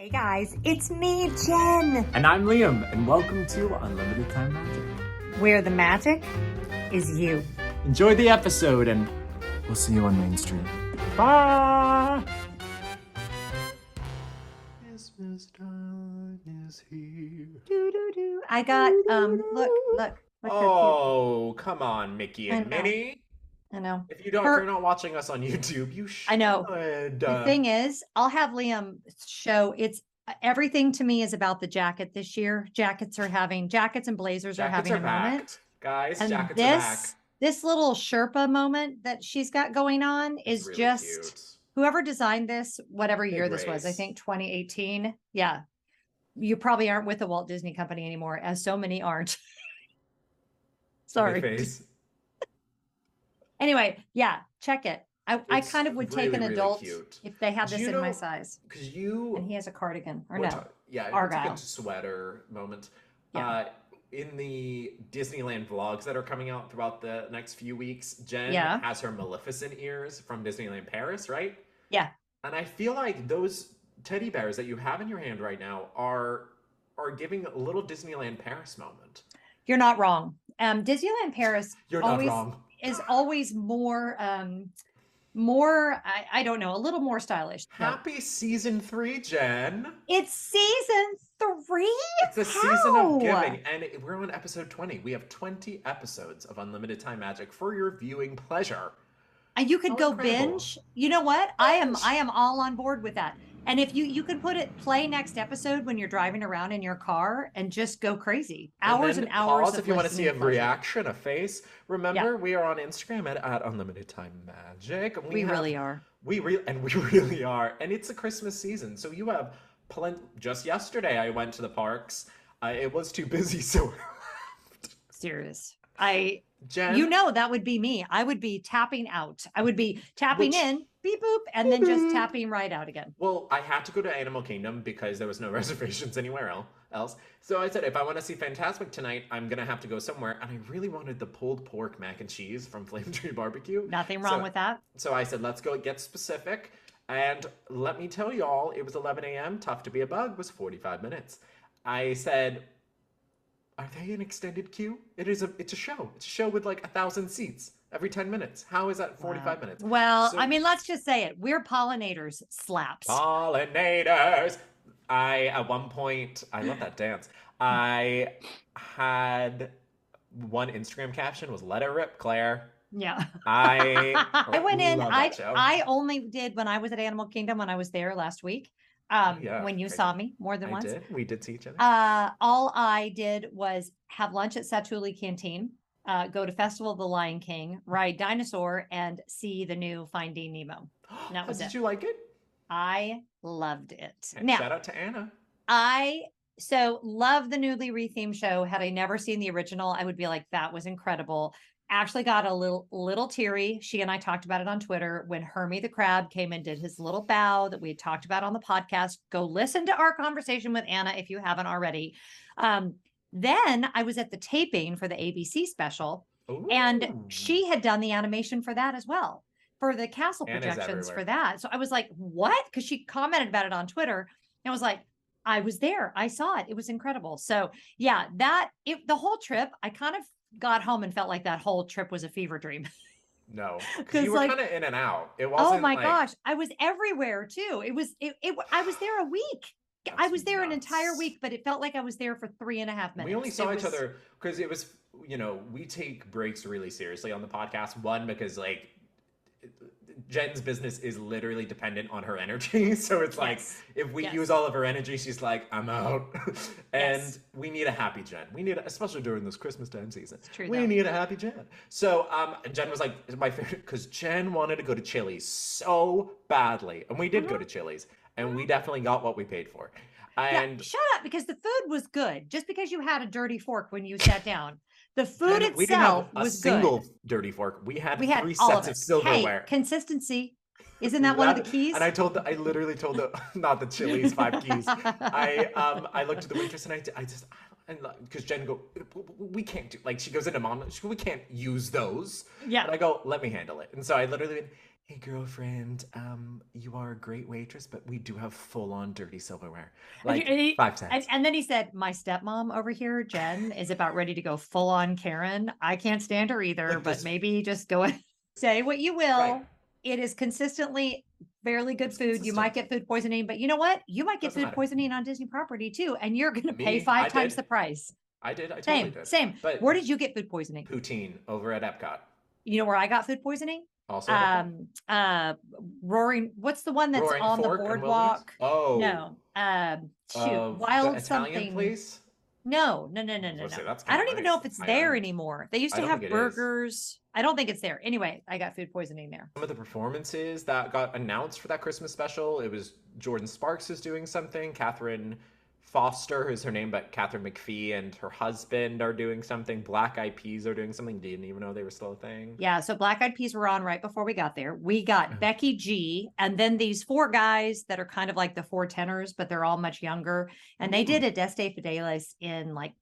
Hey guys, it's me, Jen, And I'm Liam, and welcome to Unlimited Time Magic. where the magic is you. Enjoy the episode, and we'll see you on Main Street. Bye! Christmas time is here. Do. I got, look how Oh, come on, Mickey I and know. Minnie. cute. I know. If you're not watching us on YouTube, you should. I know. The thing is, I'll have Liam show it's everything to me is about the jacket this year. Jackets and blazers are Jackets having are a back. moment. Guys, And jackets are back. this little Sherpa moment that she's got going on It's is really just cute. whoever designed this, whatever Big year this was, I race. think 2018. Yeah. You probably aren't with the Walt Disney Company anymore, as so many aren't. Sorry. Big face. Anyway, yeah, check it. I It's kind of would take an really, really adult cute. if they had Do this you in my know- size. Because you And he has a cardigan, or We're no? ta- yeah, Argyle. it's a good sweater moment. Yeah. In the Disneyland vlogs that are coming out throughout the next few weeks, Jen Yeah. has her Maleficent ears from Disneyland Paris, right? Yeah. And I feel like those teddy bears that you have in your hand right now are giving a little Disneyland Paris moment. You're not wrong. Disneyland Paris You're always not wrong. is always more I don't know, a little more stylish. No. Happy season 3, Jen. It's season 3. It's a season of How? giving, and we're on episode 20. We have 20 episodes of Unlimited Time Magic for your viewing pleasure. And you could How go incredible. binge. You know what? Binge. I am all on board with that. And if you could play next episode when you're driving around in your car and just go crazy. Hours and hours. Pause of if you want to see a listening pleasure. reaction, a face. Remember, we are on Instagram at Unlimited Time Magic. We really are. We really are. And it's a Christmas season, so you have plenty. Just yesterday, I went to the parks. It was too busy, so Serious. Jen, You know, that would be me. I would be tapping out. I would be tapping in, beep boop, and then just tapping right out again. Well, I had to go to Animal Kingdom because there was no reservations anywhere else. So I said, if I want to see Fantasmic tonight, I'm going to have to go somewhere. And I really wanted the pulled pork mac and cheese from Flame Tree Barbecue. Nothing wrong with that. So I said, let's go get specific. And let me tell y'all, it was 11 a.m. Tough to be a bug was 45 minutes. I said, are they an extended queue? It's a show. It's a show with like 1,000 seats every 10 minutes. How is that 45 minutes? Well, So- I mean, let's just say it. We're pollinators, slaps. Pollinators. At one point, I love that dance. I had one Instagram caption was "Let it rip, Claire." Yeah. I went in. love that show. I only did when I was at Animal Kingdom when I was there last week. Yeah, when you crazy. saw me more than I once. did. We did see each other. All I did was have lunch at Satuli Canteen, go to Festival of the Lion King, ride dinosaur, and see the new Finding Nemo. That was Did it. you like it? I loved it. And Now, shout out to Anna. I so love the newly rethemed show. Had I never seen the original, I would be like, that was incredible. Actually got a little teary. She and I talked about it on Twitter when Hermie the Crab came and did his little bow that we had talked about on the podcast. Go listen to our conversation with Anna if you haven't already. Then I was at the taping for the ABC special, and Ooh. she had done the animation for that as well, for the castle Anna's projections for everywhere. that. So I was like, what? Because she commented about it on Twitter. And I was like, I was there. I saw it. It was incredible. So yeah, the whole trip, I kind of got home and felt like that whole trip was a fever dream. No, 'Cause, because you were like- kind of in and out. It wasn't. Oh my like, gosh. I was everywhere too. I was there a week. I That's was there an entire nuts. week, but it felt like I was there for 3.5 minutes. We only It saw each was- other because it was, we take breaks really seriously on the podcast. One, because like Jen's business is literally dependent on her energy. So it's like, Yes. if we Yes. use all of her energy, she's like, I'm out. And Yes. we need a happy Jen. We need, especially during this Christmas time season, true, we though. need a happy Jen. So Jen was like, my favorite, because Jen wanted to go to Chili's so badly. And we did go to Chili's. And we definitely got what we paid for. And yeah, shut up, because the food was good. Just because you had a dirty fork when you sat down, the food Jen, we didn't have itself a was single good. dirty fork. We had We had 3 all sets of of it. silverware. Hey, consistency. Isn't that one of the keys? And I literally told the not the Chili's 5 keys. I looked at the waitress and I just because Jen we can't do, like, she goes into mom, we can't use those. Yeah. And I go, let me handle it. And so I literally went, Hey girlfriend, you are a great waitress, but we do have full-on dirty silverware. And, Like 5 cents. and then he said, my stepmom over here, Jen, is about ready to go full on Karen. I can't stand her either, Like but this, maybe just go and say what you right? will. It is consistently fairly good It's food. You might consistent. get food poisoning, but you know what? You might get Doesn't food matter. poisoning on Disney property too, and you're going to pay Me, five I times did. the price. I did. I totally Same, did. same. But Where did you get food poisoning? poutine over at Epcot, You know where I got food poisoning? also at Epcot. Um, uh, Roaring, what's the one that's Roaring on the Fork and Wilderness. boardwalk? Oh, No, shoot, the wild Italian something. place. No, no, no, I no, was no, gonna say no. that's I kind of don't even know nice. if That's it's high there end. anymore. They used I to don't think have it is. burgers. I don't think it's there. Anyway, I got food poisoning there. Some of the performances that got announced for that Christmas special, it was Jordan Sparks is doing something. Catherine Foster is her name, but Catherine McPhee and her husband are doing something. Black Eyed Peas are doing something. Didn't even know they were still a thing. Yeah, so Black Eyed Peas were on right before we got there. We got Becky G, and then these four guys that are kind of like the four tenors, but they're all much younger. And they did Mm. a Deste Fidelis in like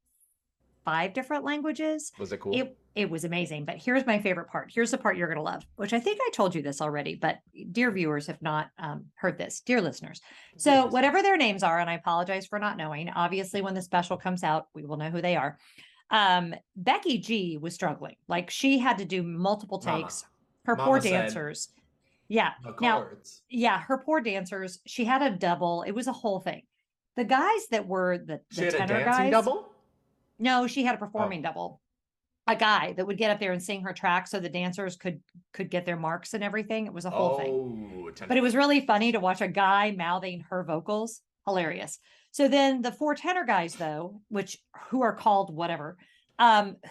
five different languages. Was it cool? It was amazing. But here's my favorite part. Here's the part you're going to love, which I think I told you this already, but dear viewers have not heard this, dear listeners. Dear So listeners. whatever their names are, and I apologize for not knowing. Obviously, when the special comes out, we will know who they are. Becky G was struggling. Like she had to do multiple Mama. takes. Her poor Mama said dancers. Yeah. the Now, chords. yeah, her poor dancers. She had a double. It was a whole thing. The guys that were She the had a tenor dancing guys. double? No, she had a Oh. performing double. A guy that would get up there and sing her track so the dancers could get their marks and everything. It was a whole thing. Oh, But it was tenor. really funny to watch a guy mouthing her vocals. Hilarious. So then the four tenor guys, though, which who are called whatever,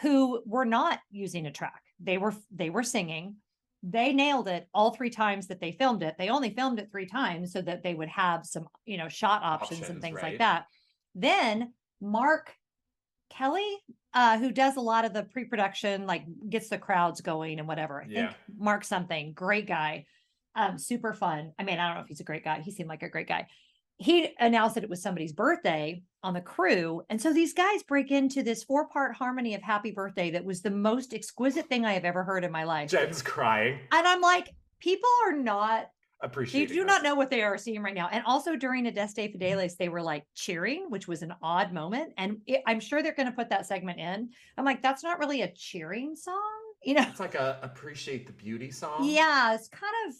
who were not using a track. They were singing. They nailed it all three times that they filmed it. They only filmed it three times so that they would have some, shot options and Options, things like right? that. Then Mark Kelly, who does a lot of the pre-production, like gets the crowds going and whatever. I Yeah. think Mark something, great guy, super fun. I mean, I don't know if he's a great guy. He seemed like a great guy. He announced that it was somebody's birthday on the crew. And so these guys break into this four-part harmony of happy birthday that was the most exquisite thing I have ever heard in my life. Jen's crying, And I'm like, people are not they appreciating do not this. know what they are seeing right now. And also during Adeste Fidelis, they were like cheering, which was an odd moment. And I'm sure they're going to put that segment in. I'm like, that's not really a cheering song, you know? It's like a appreciate the beauty song, Yeah, it's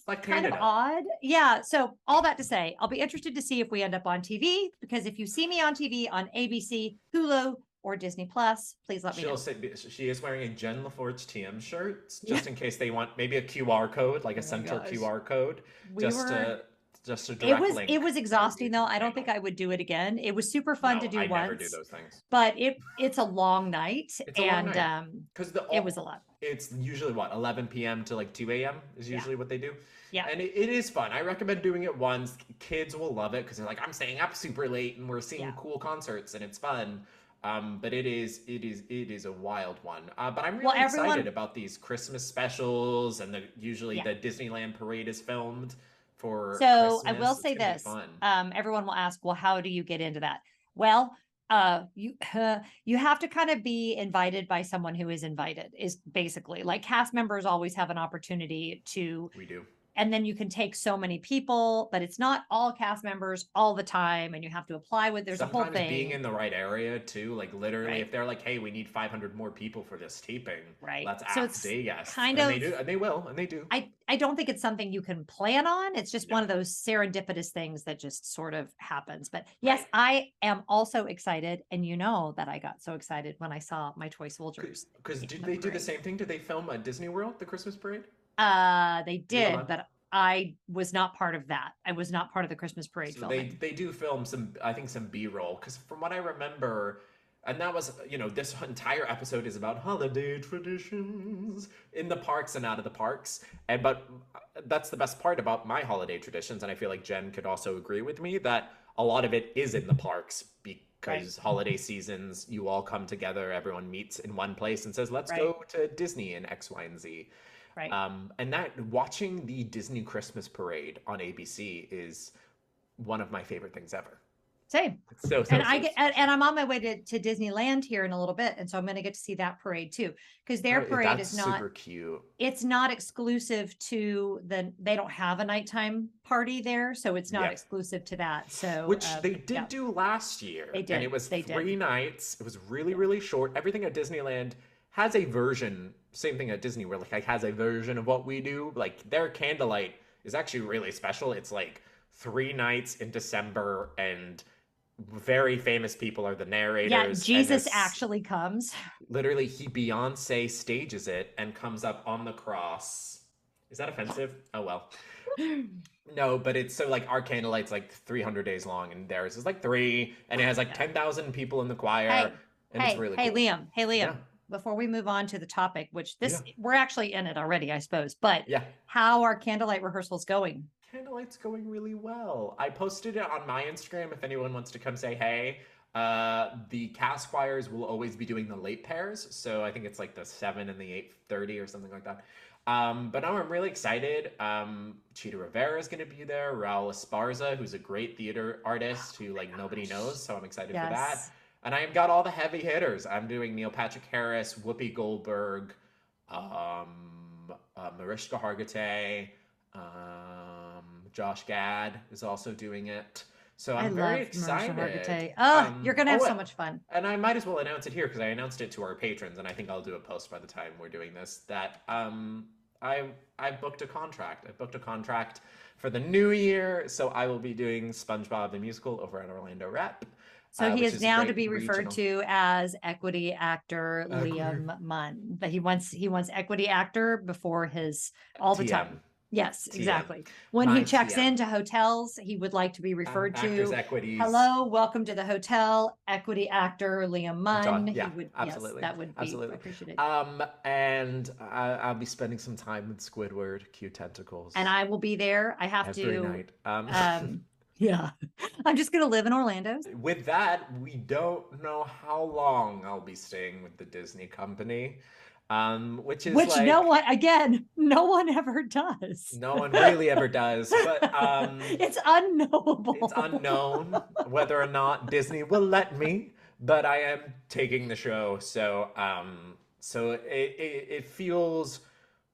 like kind of Canada. odd. Yeah. So all that to say, I'll be interested to see if we end up on TV because if you see me on TV on ABC, Hulu, or Disney Plus, please let me know. She is wearing a Jen LaForge TM shirt, Yeah. just in case they want maybe a QR code, like a Oh my central gosh. QR code, We just were just a it direct was link it was to her exhausting though. YouTube I don't think channel. I would do it again. It was super fun to No, do I never do once, those things. but it's a long night It's a long and night because it was a lot. it's usually what 11 p.m. to like 2 a.m. is Yeah. usually what they do. Yeah. And it is fun. I recommend doing it once. Kids will love it because they're like, I'm staying up super late and we're seeing Yeah. cool concerts and it's fun. But it is a wild one. But I'm Well, really excited everyone about these Christmas specials and usually yeah. the Disneyland parade is filmed for So I will Christmas. It's say gonna be this. fun. Everyone will ask, well, how do you get into that? Well, you you have to kind of be invited by someone who is invited, is basically like cast members always have an opportunity to We do. and then you can take so many people, but it's not all cast members all the time and you have to apply with there's a whole Sometimes being thing. in the right area too, like literally Right. if they're like, hey, we need 500 more people for this taping, Right. let's So ask it's day guests. kind And they of do, and they will, and they do. I don't think it's something you can plan on. It's just No. one of those serendipitous things that just sort of happens. But yes, Right. I am also excited. And you know that I got so excited when I saw my toy soldiers. Because taking did the they do the parade. same thing? Did they film at Disney World, the Christmas parade? They Are you did, allowed? but I was not part of that. I was not part of the Christmas parade So they filming. they do film some, I think some B-roll. Because from what I remember, and that was, this entire episode is about holiday traditions in the parks and out of the parks. And but that's the best part about my holiday traditions, and I feel like Jen could also agree with me that a lot of it is in the parks Right. because holiday seasons, you all come together, everyone meets in one place and says, "Let's Right. go to Disney in X, Y, and Z." Right. And that watching the Disney Christmas parade on ABC is one of my favorite things ever. Same. It's so And special. and I'm on my way to Disneyland here in a little bit. And so I'm going to get to see that parade too, because their Oh, parade that's is not, super cute. it's not exclusive to they don't have a nighttime party there. So it's not Yeah. exclusive to that. So, Which they yeah, did do last they year, and it did. was They did. 3 nights. It was really, Yeah. really short. Everything at Disneyland has a version, same thing at Disney, where like has a version of what we do. Like their candlelight is actually really special. It's like 3 nights in December, and very famous people are the Yeah. narrators, and Jesus there's actually comes. literally he Beyonce stages it and comes up on the cross. Is that offensive? Oh well. No, but it's so like our candlelight's like 300 days long, and theirs is like three, and it has like Yeah. 10,000 people in the choir, Hey, and it's really hey, cool. Liam. Hey, Yeah, Liam. Before we move on to the topic, which yeah, this we're actually in it already, I suppose, but yeah. how are candlelight rehearsals going? Candlelight's going really well. I posted it on my Instagram if anyone wants to come say hey. The cast choirs will always be doing the late pairs, so I think it's like the 7 and the 8:30 or something like that. But now I'm really excited. Cheetah Rivera is going to be there. Raul Esparza, who's a great theater artist who Oh like my nobody knows, gosh. so I'm excited for that. Yes. And I've got all the heavy hitters. I'm doing Neil Patrick Harris, Whoopi Goldberg, Mariska Hargitay, Josh Gad is also doing it. So I I'm very love Marisha excited. Hargitay. Oh, you're gonna have Oh, so much fun. and I might as well announce it here because I announced it to our patrons, and I think I'll do a post by the time we're doing this. That I booked a contract. I booked a contract for the new year, so I will be doing SpongeBob the musical over at Orlando Rep, So he which is is a now to great be referred regional. to as equity actor Equity. Liam Munn. But he wants equity actor before his all the TM. time. Yes, TM. exactly. When he My checks TM. into hotels, he would like to be referred Actors to, Equities. hello, welcome to the hotel, equity actor Liam Munn. Yeah, He would, yes, absolutely, that would be absolutely. appreciated. And I'll be spending some time with Squidward, Cute And Tentacles, I will be there. I have every to, night. um, yeah, I'm just gonna live in Orlando. With that, we don't know how long I'll be staying with the Disney company, which is Which no like one, again, no one ever does. no one really ever does, but It's it's unknowable. unknown whether or not Disney will let me, but I am taking the show, so it feels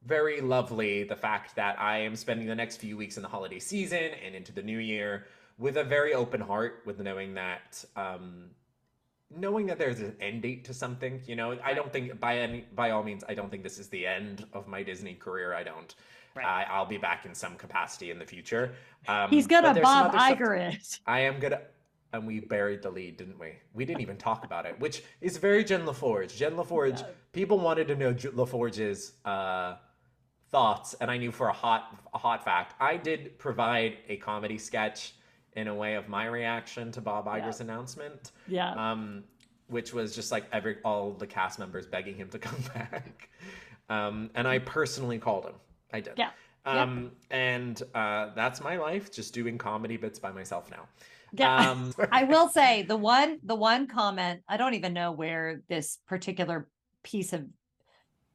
very lovely the fact that I am spending the next few weeks in the holiday season and into the new year with a very open heart, with knowing that there's an end date to something. I Right, don't think by all means I don't think this is the end of my Disney career. I don't. right. I'll be back in some capacity in the future. He's But gonna there's some Bob other stuff. Iger it. I am gonna. And we buried the lead, didn't we? We didn't even talk about it, which is very Jen LaForge. Jen LaForge, Yeah. people wanted to know LaForge's thoughts, and I knew for a hot fact. I did provide a comedy sketch in a way of my reaction to Bob Yeah. Iger's announcement, Yeah. which was just like all the cast members begging him to come back. And I personally called him. I did. Yeah. Yep. And that's my life, just doing comedy bits by myself now. Yeah. I will say the one comment, I don't even know where this particular piece of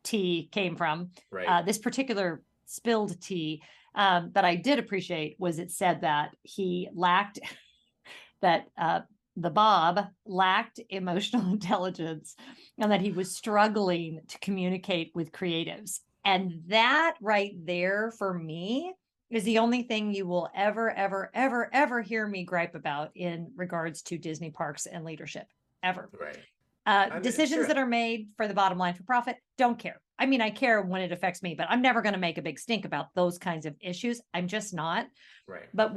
tea came from. Right. This particular spilled tea that I did appreciate was it said that he lacked that the Bob lacked emotional intelligence and that he was struggling to communicate with creatives. And that right there for me is the only thing you will ever, ever, ever, ever hear me gripe about in regards to Disney parks and leadership, ever. Right. Decisions that are made for the bottom line for profit, don't care. I mean, I care when it affects me, but I'm never going to make a big stink about those kinds of issues. I'm just not. Right. But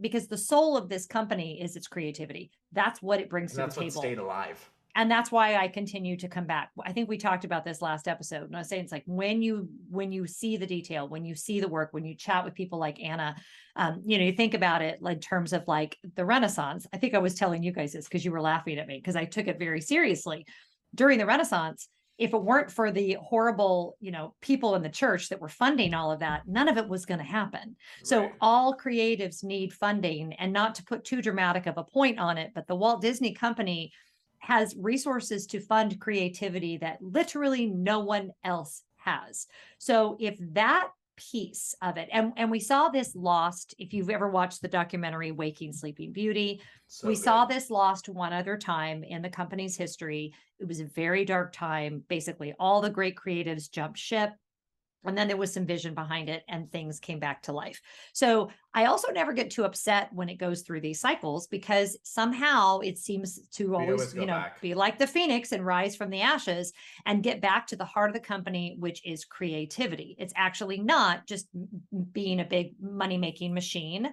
because the soul of this company is its creativity, that's what it brings And to the that's what table. stayed alive. And that's why I continue to come back. I think we talked about this last episode. And I was saying it's like when you see the detail, when you see the work, when you chat with people like Anna, you think about it in terms of like the Renaissance. I think I was telling you guys this because you were laughing at me because I took it very seriously. During the Renaissance, if it weren't for the horrible, people in the church that were funding all of that, none of it was going to happen. So Right. all creatives need funding, and not to put too dramatic of a point on it, but the Walt Disney Company has resources to fund creativity that literally no one else has. So if that piece of it. And we saw this lost, if you've ever watched the documentary Waking Sleeping Beauty, So we good. saw this lost one other time in the company's history. It was a very dark time. Basically, all the great creatives jumped ship. And then there was some vision behind it and things came back to life. So I also never get too upset when it goes through these cycles, because somehow it seems to We always always, go back. be like the phoenix and rise from the ashes and get back to the heart of the company, which is creativity. It's actually not just being a big money making machine.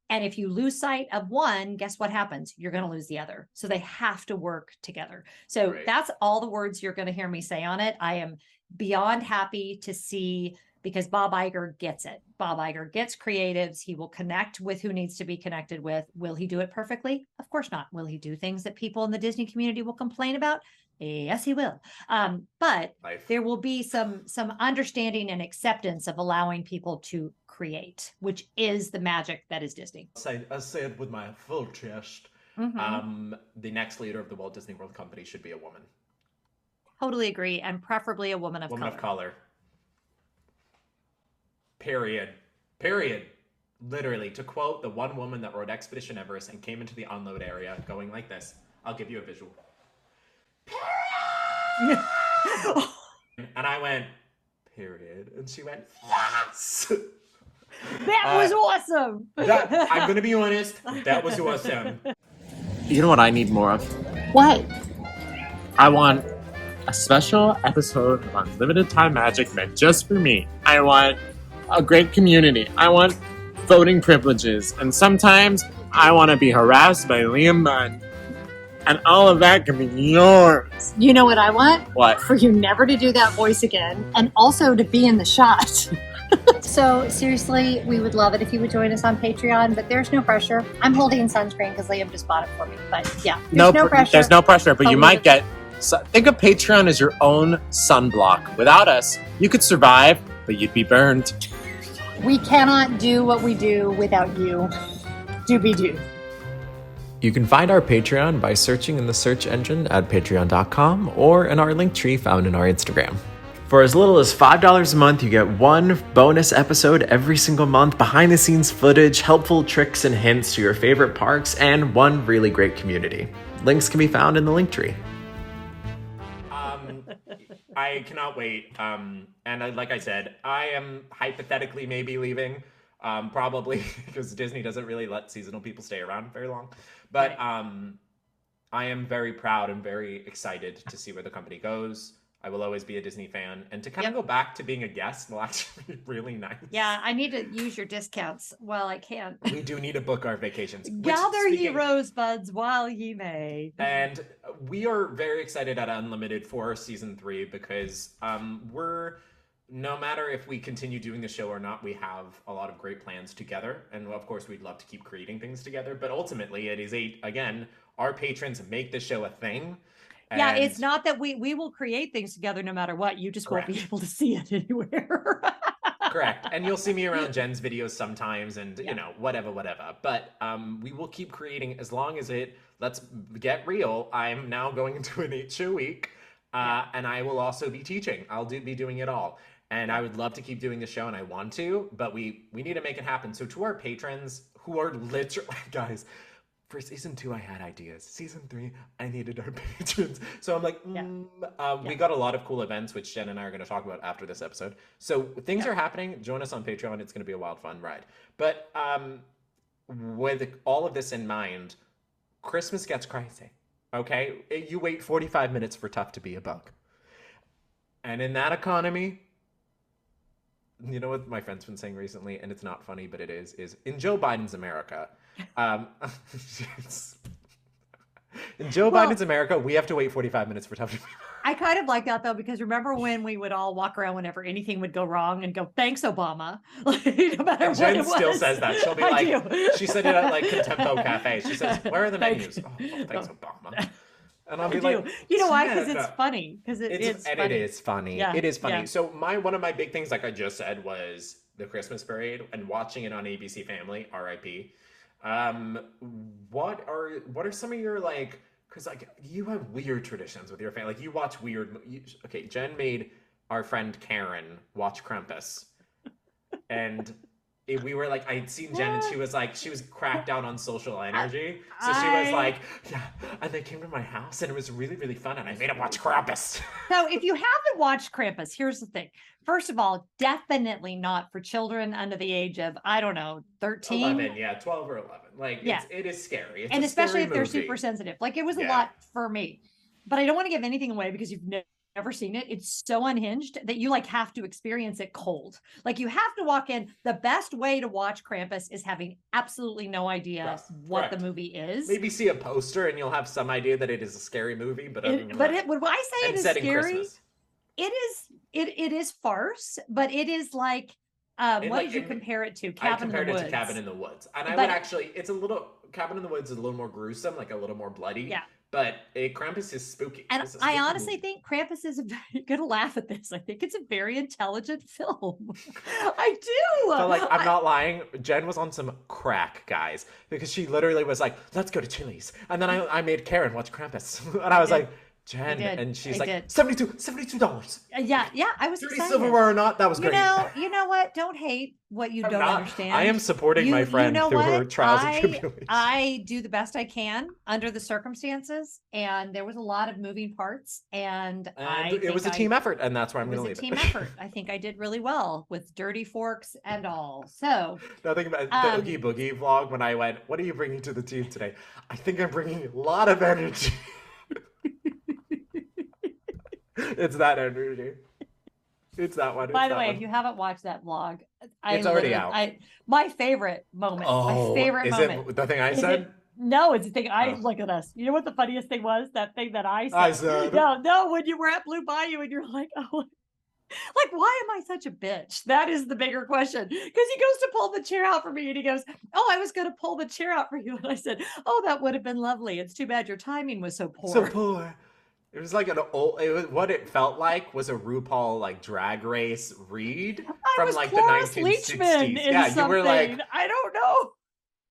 And if you lose sight of one, guess what happens? You're going to lose the other. So they have to work together. So Right. that's all the words you're going to hear me say on it. I am beyond happy to see, because Bob Iger gets it. Bob Iger gets creatives. He will connect with who needs to be connected with. Will he do it perfectly? Of course not. Will he do things that people in the Disney community will complain about? Yes, he will. But Life. there will be some understanding and acceptance of allowing people to create, which is the magic that is Disney. I say it with my full chest. The next leader of the Walt Disney World Company should be a woman. Totally agree, and preferably a woman of Woman color. of color. Period. Period. Literally, to quote the one woman that rode Expedition Everest and came into the unload area going like this. I'll give you a visual. And I went, period. And she went, yes. That was awesome. I'm going to be honest, that was awesome. You know what I need more of? What? I want a special episode of Unlimited Time Magic meant just for me. I want a great community. I want voting privileges. And sometimes I want to be harassed by Liam Munn. And all of that can be yours. You know what I want? What? For you never to do that voice again, and also to be in the shot. So seriously, we would love it if you would join us on Patreon, but there's no pressure. I'm holding sunscreen because Liam just bought it for me. But yeah, there's no pressure. There's no pressure, but But you we might would- get. Think of Patreon as your own sunblock. Without us, you could survive, but you'd be burned. We cannot do what we do without you. Do. You can find our Patreon by searching in the search engine at patreon.com or in our link tree found in our Instagram. For as little as $5 a month, you get one bonus episode every single month, behind the scenes footage, helpful tricks and hints to your favorite parks, and one really great community. Links can be found in the link tree. I cannot wait. Like I said, I am hypothetically maybe leaving. Probably because Disney doesn't really let seasonal people stay around very long. But I am very proud and very excited to see where the company goes. I will always be a Disney fan. And to kind of go back to being a guest will actually be really nice. Yeah, I need to use your discounts while I can. We do need to book our vacations. Gather ye rosebuds while ye may. And we are very excited at Unlimited for season 3 because we're, no matter if we continue doing the show or not, we have a lot of great plans together. And of course, we'd love to keep creating things together. But ultimately, it is again, our patrons make the show a thing. Yeah, it's not that we will create things together no matter what. You just won't be able to see it anywhere. Correct. And you'll see me around Jen's videos sometimes and, you know, whatever. But we will keep creating as long as let's get real. I'm now going into an 8-show week and I will also be teaching. I'll be doing it all. And I would love to keep doing the show and I want to, but we need to make it happen. So to our patrons who are literally, guys, for season 2, I had ideas. Season 3, I needed our patrons. So I'm like, we got a lot of cool events, which Jen and I are going to talk about after this episode. So things are happening. Join us on Patreon. It's going to be a wild, fun ride. But with all of this in mind, Christmas gets crazy. Okay? You wait 45 minutes for Tough to Be a Bug. And in that economy, you know what my friend's been saying recently, and it's not funny, but it is in Joe Biden's America, in Joe Biden's America, we have to wait 45 minutes for Tough to Be. I kind of like that though, because remember when we would all walk around whenever anything would go wrong and go, "Thanks, Obama." Like, no matter what Jen it still was. says that. She'll be like, she said it at like Contempo Cafe. She says, "Where are the menus?" Oh, thanks, Obama. And I'll be like, you know why? Because it's funny. Because it's funny. It is funny. Yeah. It is funny. Yeah. So one of my big things, like I just said, was the Christmas parade and watching it on ABC Family, RIP. What are some of your, like, because like you have weird traditions with your family, like you watch weird. Okay, Jen made our friend Karen watch Krampus. and we were like, I'd seen Jen, and she was cracked down on social energy. So she was like, yeah. And they came to my house, and it was really, really fun. And I made them watch Krampus. So if you haven't watched Krampus, here's the thing. First of all, definitely not for children under the age of, I don't know, 13. 11, yeah, 12 or 11. Like, Yeah. it is scary. It's And a especially scary if they're movie. super sensitive. Like, it was a Yeah. lot for me. But I don't want to give anything away because you've never seen it. It's so unhinged that you like have to experience it cold. Like, you have to walk in. The best way to watch Krampus is having absolutely no idea Yes, what correct. the movie is. Maybe see a poster and you'll have some idea that it is a scary movie. But other than that- when I say it and is set in scary, Christmas. it is farce, but it is like what did you compare it to? I Cabin in compared the it Woods. to Cabin in the Woods. And I But- would actually, it's a little, Cabin in the Woods is a little more gruesome, like a little more bloody. Yeah. But Krampus is spooky. And It's a I spooky honestly movie. think Krampus is you're gonna laugh at this. I think it's a very intelligent film. I do. But like, I'm not lying. Jen was on some crack, guys, because she literally was like, "Let's go to Chili's," and then I made Karen watch Krampus, and I was did. like, "Jen," did. and she's I like, did. $72. Yeah, I was 30 excited. silverware or not, that was You great. you know what? Don't hate what you I'm don't not- understand. I am supporting my friend through her trials and tribulations. I do the best I can under the circumstances, and there was a lot of moving parts, and it was a team effort, and that's where I'm It going was to a leave team it. effort. I think I did really well with dirty forks and all. So Nothing about the Oogie Boogie vlog when I went, "What are you bringing to the team today?" I think I'm bringing a lot of energy. It's that energy. It's that one. by it's the that way, one. if you haven't watched that vlog, It's already literally- out. My favorite moment. my favorite is moment. it the thing I Is said? it- No, it's the thing. Oh. Look at us. You know what the funniest thing was? That thing that I said. I said. No, when you were at Blue Bayou and you're like, oh, like, why am I such a bitch? That is the bigger question. Because he goes to pull the chair out for me and he goes, oh, I was going to pull the chair out for you. And I said, oh, that would have been lovely. It's too bad your timing was so poor. So poor. It was like what it felt like was a RuPaul like drag race read I from was like Cloris the Leachman 1960s. in Yeah, something. you were like, I don't know.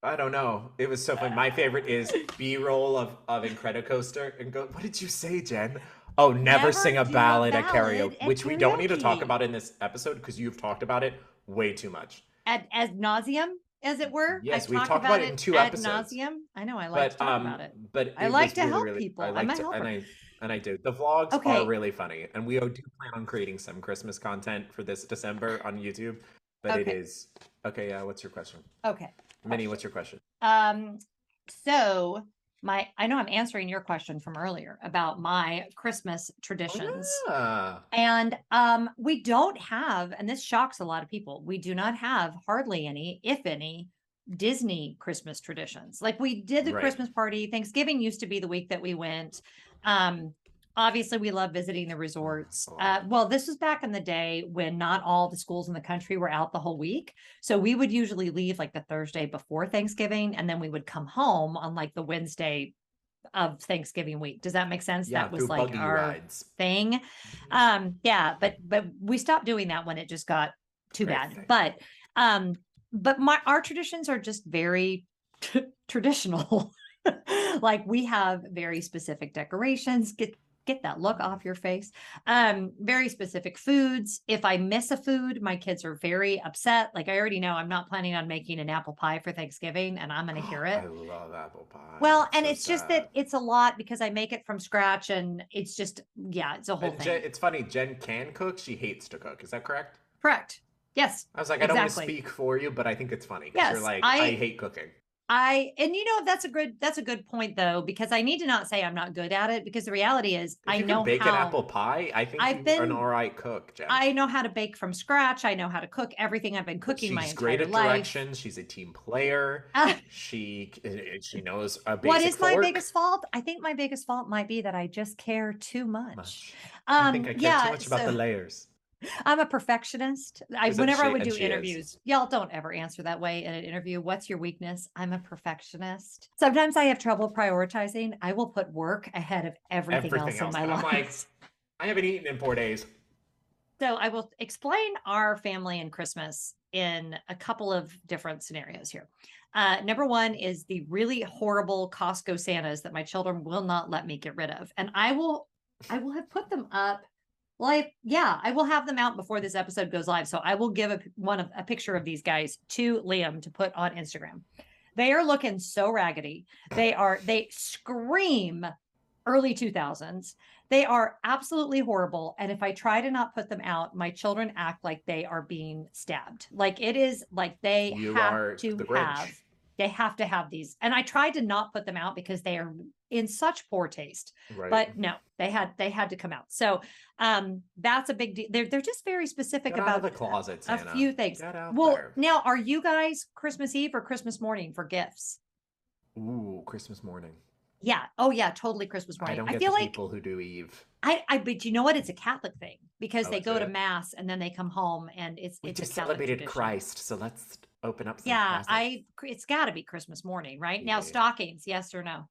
I don't know. It was so funny. My favorite is B-roll of Incredicoaster and go, what did you say, Jen? Oh, never sing a do ballad at ballad karaoke, at which we don't need to talk karaoke. about in this episode because you've talked about it way too much. As nauseum, as it were. Yes, I we've talk talked about it in 2 ad episodes. nauseum. I know. I like to talk about it. But I it like was to really, help really, people. I I'm like a to, helper. and I do. The vlogs Okay. are really funny, and we do plan on creating some Christmas content for this December on YouTube. But it Okay. is okay. Yeah, what's your question, Okay. Minnie? What's your question? So I know I'm answering your question from earlier about my Christmas traditions. Ah, And we don't have, and this shocks a lot of people, we do not have hardly any, if any, Disney Christmas traditions. Like we did the Right. Christmas party. Thanksgiving used to be the week that we went. Obviously, we love visiting the resorts. Well, this was back in the day when not all the schools in the country were out the whole week. So we would usually leave like the Thursday before Thanksgiving, and then we would come home on like the Wednesday of Thanksgiving week. Does that make sense? yeah, That was through like buggy our rides. thing. Yeah, but we stopped doing that when it just got too Great bad. thing. But our traditions are just very traditional. Like we have very specific decorations. Get that look off your face. Very specific foods. If I miss a food, my kids are very upset. Like I already know I'm not planning on making an apple pie for Thanksgiving, and I'm going to hear it. I love apple pie. Well, and so it's just sad. that it's a lot because I make it from scratch, and it's just it's a whole And thing. it's funny. Jen can cook. She hates to cook. Is that correct? Correct. Yes. I was like, I don't want to Exactly. speak for you, but I think it's funny because Yes, you're like, I- I hate cooking. And that's a good point though, because I need to not say I'm not good at it, because the reality is If I you know can bake how an apple pie, I think I've you're been- an all right cook, Jen. I know how to bake from scratch. I know how to cook everything. I've been cooking my She's entire great at life. directions. She's a team player. Ah. She knows a basic What is my fork. biggest fault? I think my biggest fault might be that I just care too much. Much. I think I care yeah, too much about so- the layers. I'm a perfectionist. Isn't Whenever I she? would And do she is. interviews, y'all don't ever answer that way in an interview. What's your weakness? I'm a perfectionist. Sometimes I have trouble prioritizing. I will put work ahead of everything else in my And I'm life. like, I haven't eaten in 4 days. So I will explain our family and Christmas in a couple of different scenarios here. Number one is the really horrible Costco Santas that my children will not let me get rid of. And I will have put them up I will have them out before this episode goes live. So I will give a picture of these guys to Liam to put on Instagram. They are looking so raggedy. They scream early 2000s. They are absolutely horrible. And if I try to not put them out, my children act like they are being stabbed. Like it is like they You have are to the Grinch. have, they have to have these. And I tried to not put them out because they are in such poor taste. Right. But no, they had to come out. So that's a big deal. They're just very specific Get out about of the closet, a Santa. few things. Get out Well, there. now are you guys Christmas Eve or Christmas morning for gifts? Ooh, Christmas morning. Yeah. Oh yeah, totally Christmas I morning. don't I get feel the like people who do Eve. but you know what? It's a Catholic thing because Oh, they is go to it? mass and then they come home and it's We a just Catholic celebrated tradition. Christ, so let's open up some Yeah, presents. it's got to be Christmas morning, right? Now Yeah. stockings, yes or no?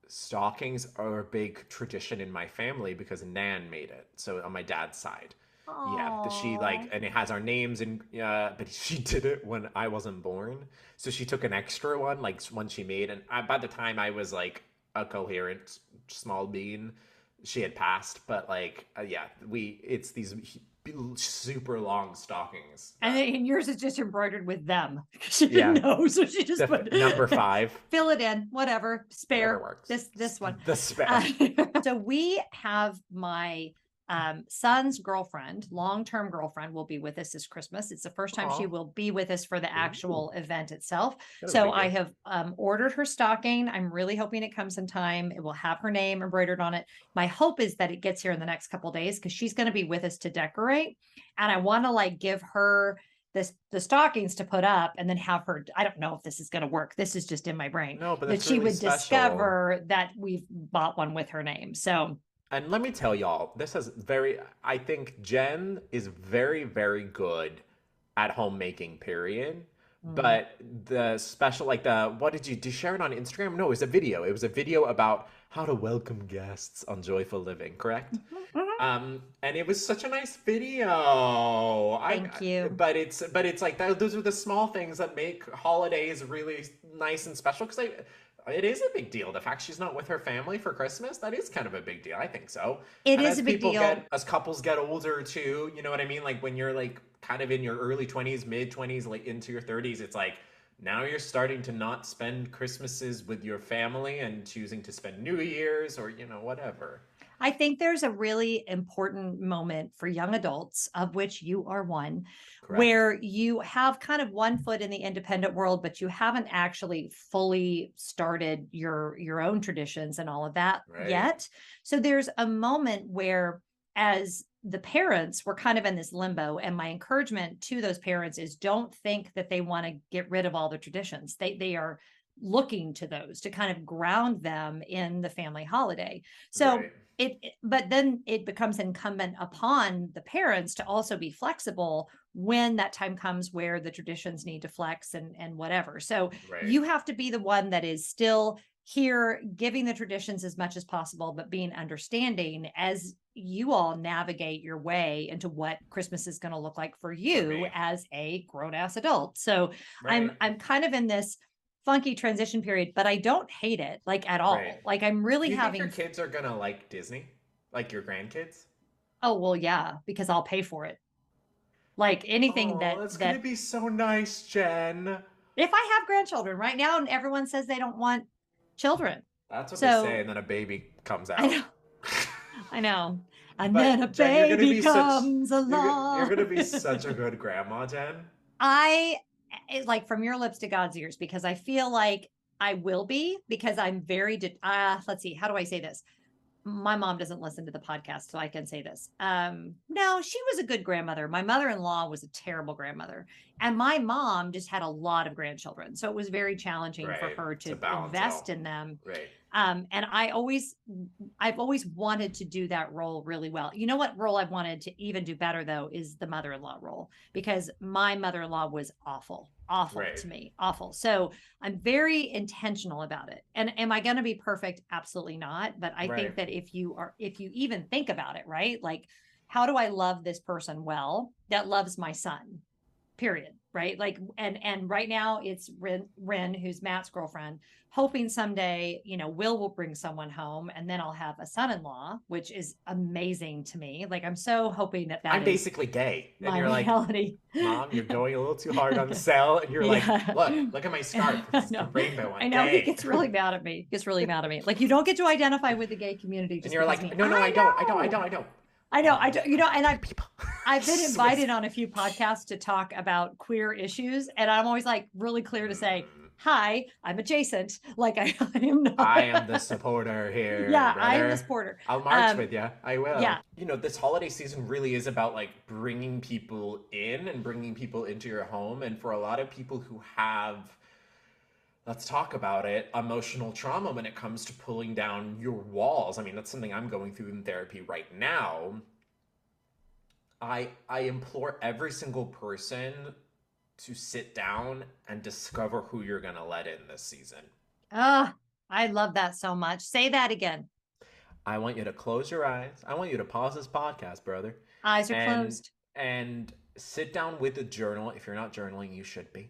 Stockings are a big tradition in my family because Nan made it. So on my dad's side. Yeah, she Aw. and it has our names and but she did it when I wasn't born. So she took an extra one, like one she made, and by the time I was like a coherent small being, she had passed. But like, yeah, it's these super long stockings. And yours is just embroidered with them. She Yeah. didn't know, so she just put Number 5. Fill it in, whatever. Spare Whatever works. this one. The spare. So we have my son's girlfriend, long-term girlfriend, will be with us this Christmas. It's the first time she Aw. will be with us for the actual event itself. That was So big I deal. have ordered her stocking. I'm really hoping it comes in time. It will have her name embroidered on it. My hope is that it gets here in the next couple of days because she's going to be with us to decorate. And I want to like give her the stockings to put up and then have her, I don't know if this is going to work. This is just in my brain. No, but that that's she really would special. discover that we've bought one with her name. So And let me tell y'all, I think Jen is very, very good at homemaking, period. But the special, like did you share it on Instagram? No, it was a video. It was a video about how to welcome guests on Joyful Living, correct? And it was such a nice video. Thank you. But it's like those are the small things that make holidays really nice and special because it is a big deal. The fact she's not with her family for Christmas, that is kind of a big deal. I think so. It And is a big deal. As couples get older too, you know what I mean? Like when you're like kind of in your early 20s, mid 20s, like into your 30s, it's like now you're starting to not spend Christmases with your family and choosing to spend New Year's or, whatever. I think there's a really important moment for young adults, of which you are one, Correct. where you have kind of one foot in the independent world, but you haven't actually fully started your own traditions and all of that Right. yet. So there's a moment where, as the parents, we're kind of in this limbo. And my encouragement to those parents is don't think that they want to get rid of all the traditions. They are looking to those to kind of ground them in the family holiday. So Right. But then it becomes incumbent upon the parents to also be flexible when that time comes where the traditions need to flex and whatever. So Right. you have to be the one that is still here giving the traditions as much as possible, but being understanding as you all navigate your way into what Christmas is going to look like for you me. as a grown-ass adult. So Right. I'm kind of in this funky transition period, but I don't hate it like at all. Right. Like I'm really Do you having think your kids are gonna like Disney? Like your grandkids? Oh, well, yeah, because I'll pay for it. Like anything It's gonna be so nice, Jen. if I have grandchildren right now and everyone says they don't want children. That's what So- they say, and then a baby comes out. I know. I know. And But, then a Jen, you're gonna baby be such- comes You're, along. you're gonna be such a good grandma, Jen. It's like from your lips to God's ears, because I feel like I will be, because I'm very, let's see, how do I say this? My mom doesn't listen to the podcast, so I can say this. No, she was a good grandmother. My mother-in-law was a terrible grandmother. And my mom just had a lot of grandchildren. So it was very challenging for Right, her to to balance invest all. in them. Right. And I've always wanted to do that role really well. You know what role I wanted to even do better though is the mother-in-law role, because my mother-in-law was awful Right. to me, awful. So I'm very intentional about it. And am I going to be perfect? Absolutely not. But I Right. think that if you even think about it, right? Like, how do I love this person well that loves my son? period. Right. Like, and right now it's Ren, who's Matt's girlfriend, hoping someday, Will bring someone home and then I'll have a son-in-law, which is amazing to me. Like, I'm so hoping that I'm is basically gay. And my you're like, reality. Mom, you're going a little too hard on the sell. And you're like, Yeah. look at my scarf. It's the rainbow one. I know he Gay. gets really mad at me. Gets really mad at me. Like, you don't get to identify with the gay community just And you're because like, me. no, I don't. I know. I don't. And People. I've been invited on a few podcasts to talk about queer issues, and I'm always like really clear to say, hi, I'm adjacent. Like I am not. I am the supporter here. Yeah, brother. I am the supporter. I'll march with you. I will. Yeah. This holiday season really is about like bringing people in and bringing people into your home. And for a lot of people who have, let's talk about it, emotional trauma when it comes to pulling down your walls. I mean, that's something I'm going through in therapy right now. I implore every single person to sit down and discover who you're going to let in this season. I love that so much. Say that again. I want you to close your eyes. I want you to pause this podcast, brother. Eyes are closed. And sit down with a journal. If you're not journaling, you should be.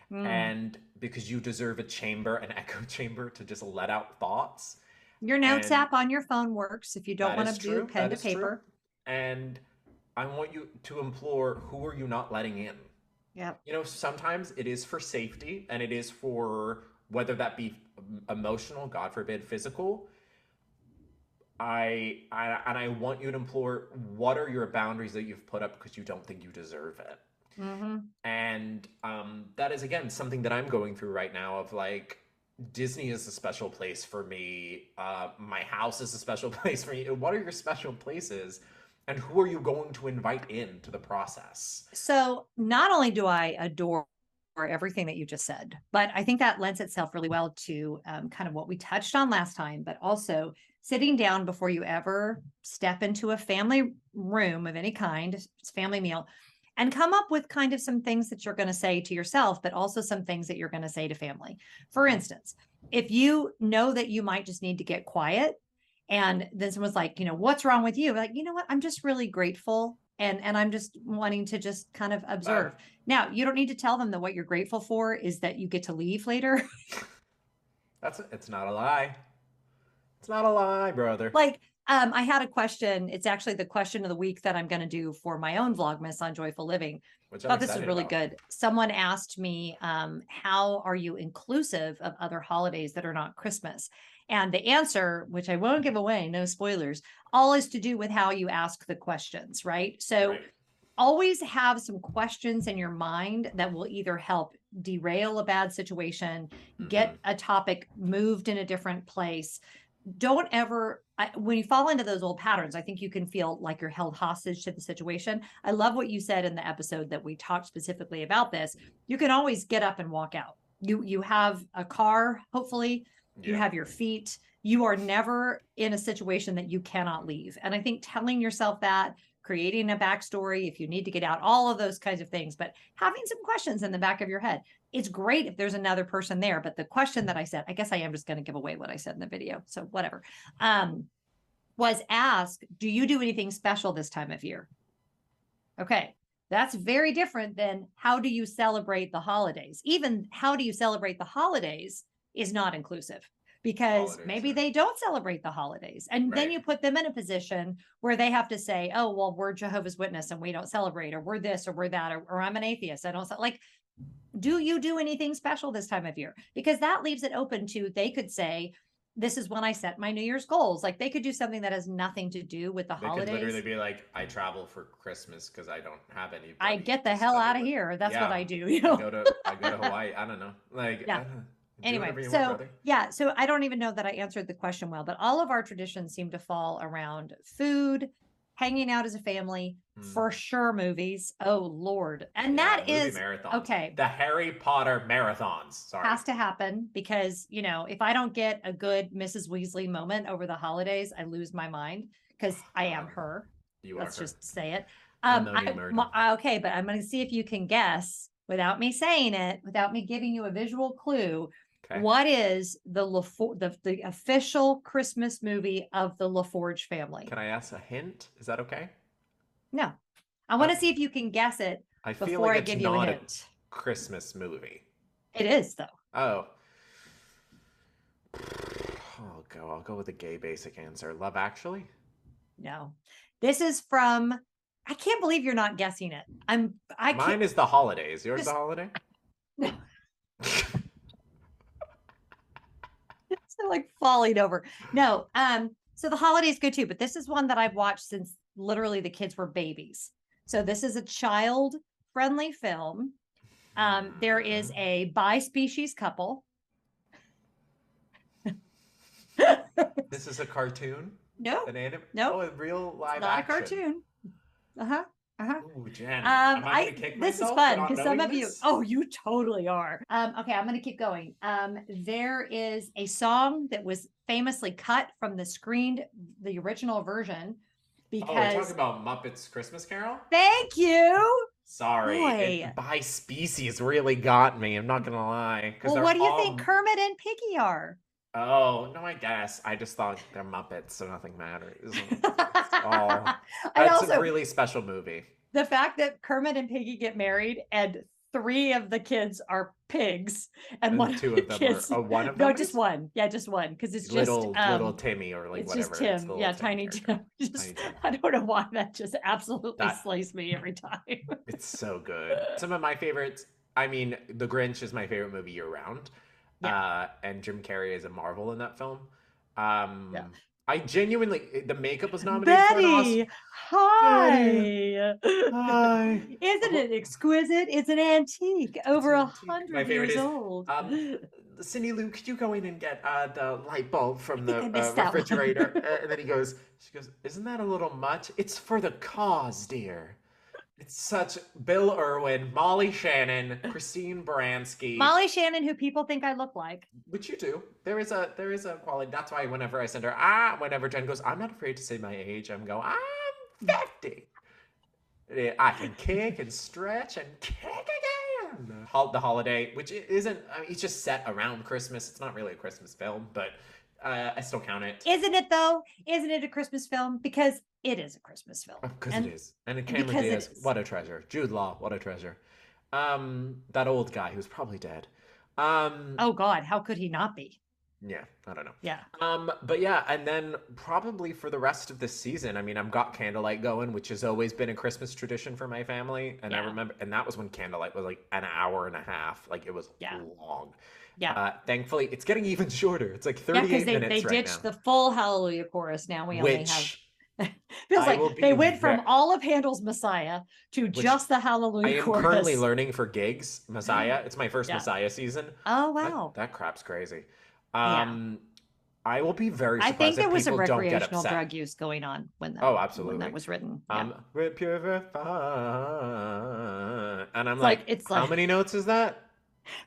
And because you deserve a chamber, an echo chamber to just let out thoughts. Your notes app on your phone works if you don't want to do pen to paper. True. And I want you to implore, who are you not letting in? Yeah. Sometimes it is for safety, and it is for whether that be emotional, God forbid, physical. I want you to implore, what are your boundaries that you've put up because you don't think you deserve it? Mm-hmm. And that is, again, something that I'm going through right now of like, Disney is a special place for me. My house is a special place for me. What are your special places? And who are you going to invite into the process? So not only do I adore everything that you just said, but I think that lends itself really well to kind of what we touched on last time, but also sitting down before you ever step into a family room of any kind, family meal, and come up with kind of some things that you're going to say to yourself, but also some things that you're going to say to family. For instance, if you know that you might just need to get quiet, and then someone's like, what's wrong with you? Like, you know what? I'm just really grateful. And I'm just wanting to just kind of observe. Now, you don't need to tell them that what you're grateful for is that you get to leave later. It's not a lie. It's not a lie, brother. Like, I had a question. It's actually the question of the week that I'm going to do for my own Vlogmas on Joyful Living. Which I thought this was really good. Someone asked me, how are you inclusive of other holidays that are not Christmas? And the answer, which I won't give away, no spoilers, all is to do with how you ask the questions, right? So always have some questions in your mind that will either help derail a bad situation, get a topic moved in a different place. Don't ever, when you fall into those old patterns, I think you can feel like you're held hostage to the situation. I love what you said in the episode that we talked specifically about this. You can always get up and walk out. You have a car, hopefully. You have your feet. You are never in a situation that you cannot leave. And I think telling yourself that, creating a backstory, if you need to get out, all of those kinds of things, but having some questions in the back of your head. It's great if there's another person there. But the question that I said, I guess I am just going to give away what I said in the video. So whatever, was ask, do you do anything special this time of year? Okay. That's very different than how do you celebrate the holidays? Even how do you celebrate the holidays is not inclusive, because maybe they don't celebrate the holidays. And then you put them in a position where they have to say, oh, well, we're Jehovah's Witness and we don't celebrate, or we're this, or we're that, or I'm an atheist. I don't like, do you do anything special this time of year? Because that leaves it open to, they could say, this is when I set my New Year's goals. Like, they could do something that has nothing to do with the holidays. They could literally be like, I travel for Christmas because I don't have any. I get the hell out of here. That's what I do. I go to Hawaii. I don't know. Like, anyway, so so I don't even know that I answered the question well, but all of our traditions seem to fall around food, hanging out as a family, for sure movies. Oh Lord. And that is marathons. Okay. The Harry Potter marathons. Sorry. Has to happen, because, if I don't get a good Mrs. Weasley moment over the holidays, I lose my mind, because I am her. Let's just say it. Okay, but I'm going to see if you can guess, without me saying it, without me giving you a visual clue. Okay. What is the official Christmas movie of the LaForge family? Can I ask a hint? Is that okay? No. I want to see if you can guess it I feel before like I it's give you a not a hint. Christmas movie. It is though. Oh. I'll go with a gay basic answer. Love Actually? No, this is from. I can't believe you're not guessing it. I Mine can't. is The Holidays. Yours Just- The Holiday? No. So like falling over. No, so the holidays good too, but this is one that I've watched since literally the kids were babies. So this is a child friendly film. There is a bi-species couple. This is a cartoon? No, An anime? no, Oh, a real live not action. a cartoon. Uh-huh. Uh-huh. Ooh, Jen. Am I gonna kick This is myself fun for not because some knowing of you, this? oh, you totally are. Okay, I'm gonna keep going. There is a song that was famously cut from the original version Oh, we're because talking about Muppets Christmas Carol? thank you. Sorry, Boy. by species really got me. I'm not gonna lie. Well, what do you think Kermit and Piggy are? Oh no, I guess I just thought they're Muppets, so nothing matters. I That's also a really special movie. the fact that Kermit and Piggy get married and 3 of the kids are pigs and And one two of of the them kids are. Oh, one of no, them. just is? one. Yeah, just one because it's little just little Timmy or like it's whatever. just It's Tim. the Yeah, little Tiny character. Tim. Just, Tiny Tim. I don't know why that just absolutely That- slays me every time. It's so good. Some of my favorites. I mean, The Grinch is my favorite movie year round. Yeah. And Jim Carrey is a marvel in that film. Yeah. I genuinely, the makeup was nominated for an Oscar. Betty, hi. Hi. Isn't it exquisite? It's an antique, over antique. My 100 favorite years is, old. Cindy Lou, could you go in and get the light bulb from think I the missed that one. refrigerator? And then she goes, isn't that a little much? It's for the cause, dear. It's such Bill Irwin, Molly Shannon, Christine Baranski. Molly Shannon, who people think I look like. Which you do. There is a quality. That's why whenever I send her, whenever Jen goes, I'm not afraid to say my age. I'm 50. I can kick and stretch and kick again. The Holiday, which isn't, I mean, it's just set around Christmas. It's not really a Christmas film, but I still count it. Isn't it though? Isn't it a Christmas film? Because it is a Christmas film. Because it is. And Cameron because it Diaz, is. what a treasure. Jude Law, what a treasure. That old guy who's probably dead. Oh God, how could he not be? Yeah, I don't know. Yeah. But yeah, and then probably for the rest of this season, I mean, I've got Candlelight going, which has always been a Christmas tradition for my family. And I remember, and that was when Candlelight was like an hour and a half. Like it was long. Yeah. Thankfully, it's getting even shorter. It's like 38 because minutes they right ditched now. the full Hallelujah chorus. Now we only have. Feels I will like be they went from ve- all of Handel's Messiah to just the I Hallelujah am chorus. currently learning for gigs Messiah. It's my first Messiah season. Oh wow, that crap's crazy. Yeah. I will be very I surprised think there if was some people don't get recreational upset. drug use going on when that. Oh, absolutely. When that was written. Yeah. We're purified. And I'm It's how like- many notes is that?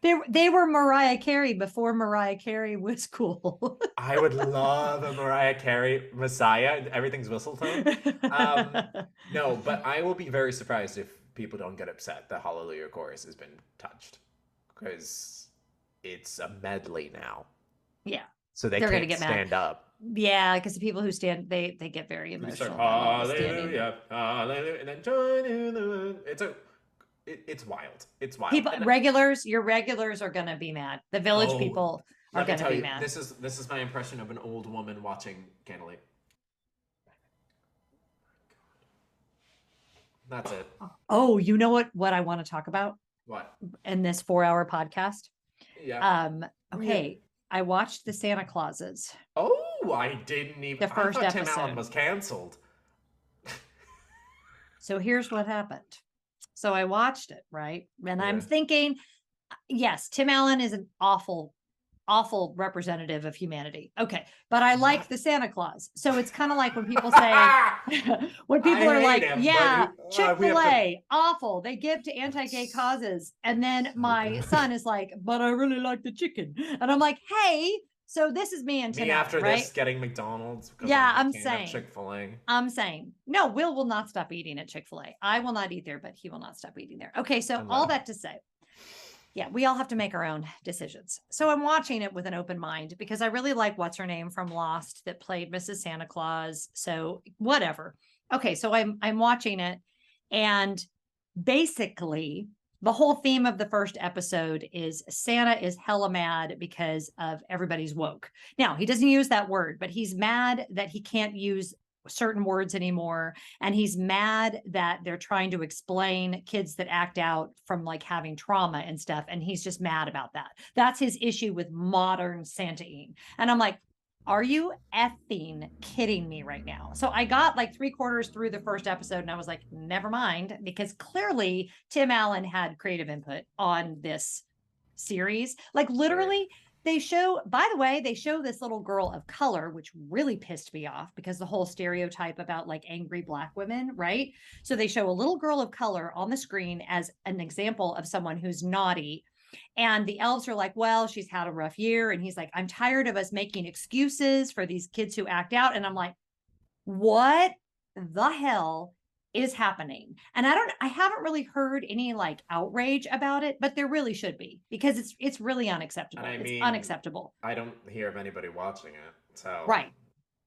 They were Mariah Carey before Mariah Carey was cool. I would love a Mariah Carey Messiah. Everything's whistle tone. No, but I will be very surprised if people don't get upset that Hallelujah chorus has been touched, because it's a medley now. Yeah. So they're gonna can't get mad. stand up. Yeah, because the people who stand, they get very You start, emotional. about the standing. Hallelujah, hallelujah, and then join in the. It's wild. It's wild. People, And your regulars are gonna be mad. The village Oh, people are let me gonna tell be you, mad. this is my impression of an old woman watching Candlelight. That's it. Oh, you know what I want to talk about What? in this 4-hour podcast? Yeah. Okay. I watched the Santa Clauses. Oh, I didn't even. The first I thought Tim episode. Allen was canceled. So here's what happened. So I watched it, right? And I'm Yeah. thinking, yes, Tim Allen is an awful representative of humanity. Okay. But I like the Santa Claus. So it's kind of like when people say, when people I are hate like, him, but yeah, we have Chick-fil-A, awful. They give to anti-gay causes. And then my son is like, but I really like the chicken. And I'm like, hey, so this is me and Tim Me Allen, after right? this getting McDonald's. Because Yeah, I I'm can't have saying. Chick-fil-A. I'm saying, no, Will will not stop eating at Chick-fil-A. I will not eat there, but he will not stop eating there. Okay, so all that to say, yeah, we all have to make our own decisions. So I'm watching it with an open mind because I really like what's her name from Lost that played Mrs. Santa Claus. So whatever. Okay, so I'm watching it, and basically, the whole theme of the first episode is Santa is hella mad because of everybody's woke. Now, he doesn't use that word, but he's mad that he can't use certain words anymore. And he's mad that they're trying to explain kids that act out from like having trauma and stuff. And he's just mad about that. That's his issue with modern Santaine. And I'm like, are you effing kidding me right now? So I got like 3/4 through the first episode and I was like, never mind, because clearly Tim Allen had creative input on this series. Like literally, they show, by the way, they show this little girl of color, which really pissed me off because the whole stereotype about like angry Black women, right? So they show a little girl of color on the screen as an example of someone who's naughty. And the elves are like, well, she's had a rough year. And he's like, I'm tired of us making excuses for these kids who act out. And I'm like, what the hell is happening? And I haven't really heard any like outrage about it, but there really should be, because it's really unacceptable. It's unacceptable. I don't hear of anybody watching it. So right.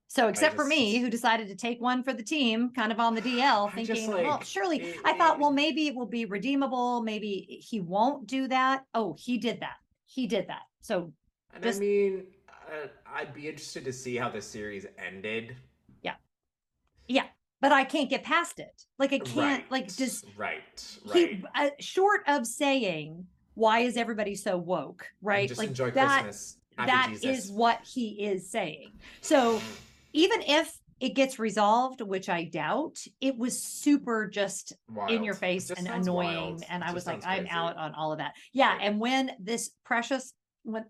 So except for me, who decided to take one for the team, kind of on the DL, thinking, well, surely I thought, well, maybe it will be redeemable. Maybe he won't do that. Oh, he did that. He did that. So, and I mean, I'd be interested to see how the series ended. Yeah. Yeah. But I can't get past it. Like I can't, just short of saying, why is everybody so woke? Right. Just like enjoy that, Christmas. That is what he is saying. So even if it gets resolved, which I doubt, it was super just wild. In your face and annoying. Wild. And I was like, I'm out on all of that. Yeah. And when this precious,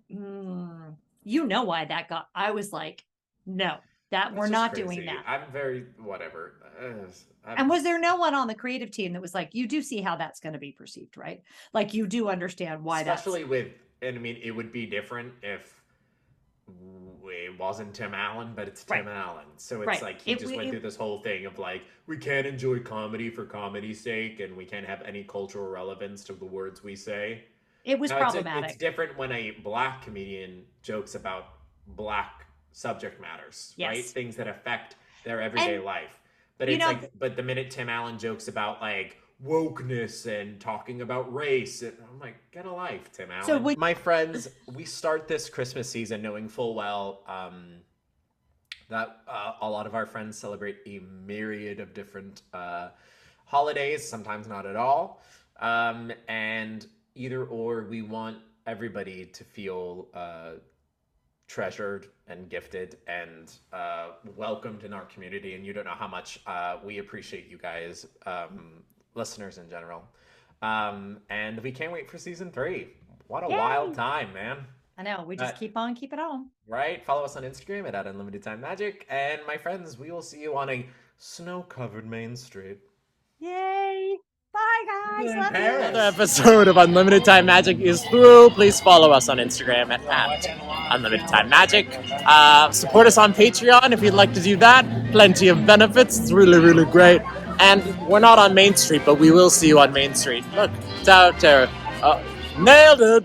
you know why that got, I was like, no, that we're not doing that. I'm very, whatever. And was there no one on the creative team that was like, you do see how that's going to be perceived, right? Like you do understand why that's. Especially with, and I mean, it would be different if it wasn't Tim Allen, but it's Tim Allen. So it's like he just went through this whole thing of like, we can't enjoy comedy for comedy's sake, and we can't have any cultural relevance to the words we say. It was problematic. It's different when a Black comedian jokes about Black subject matters, right? Things that affect their everyday life. But it's like, but the minute Tim Allen jokes about like wokeness and talking about race, and I'm like, get a life, Tim Allen. So my friends, we start this Christmas season knowing full well that a lot of our friends celebrate a myriad of different holidays, sometimes not at all. And either or, we want everybody to feel treasured and gifted and welcomed in our community. And you don't know how much we appreciate you guys, listeners in general. And we can't wait for season 3. What a wild time, man. I know. We just keep on keeping on. Right. Follow us on Instagram at @UnlimitedTimeMagic. And my friends, we will see you on a snow-covered Main Street. Yay. Bye, guys. Love you. Another episode of Unlimited Time Magic is through. Please follow us on Instagram at Unlimited Time Magic. Support us on Patreon if you'd like to do that. Plenty of benefits. It's really, really great. And we're not on Main Street, but we will see you on Main Street. Look, it's out there. Nailed it.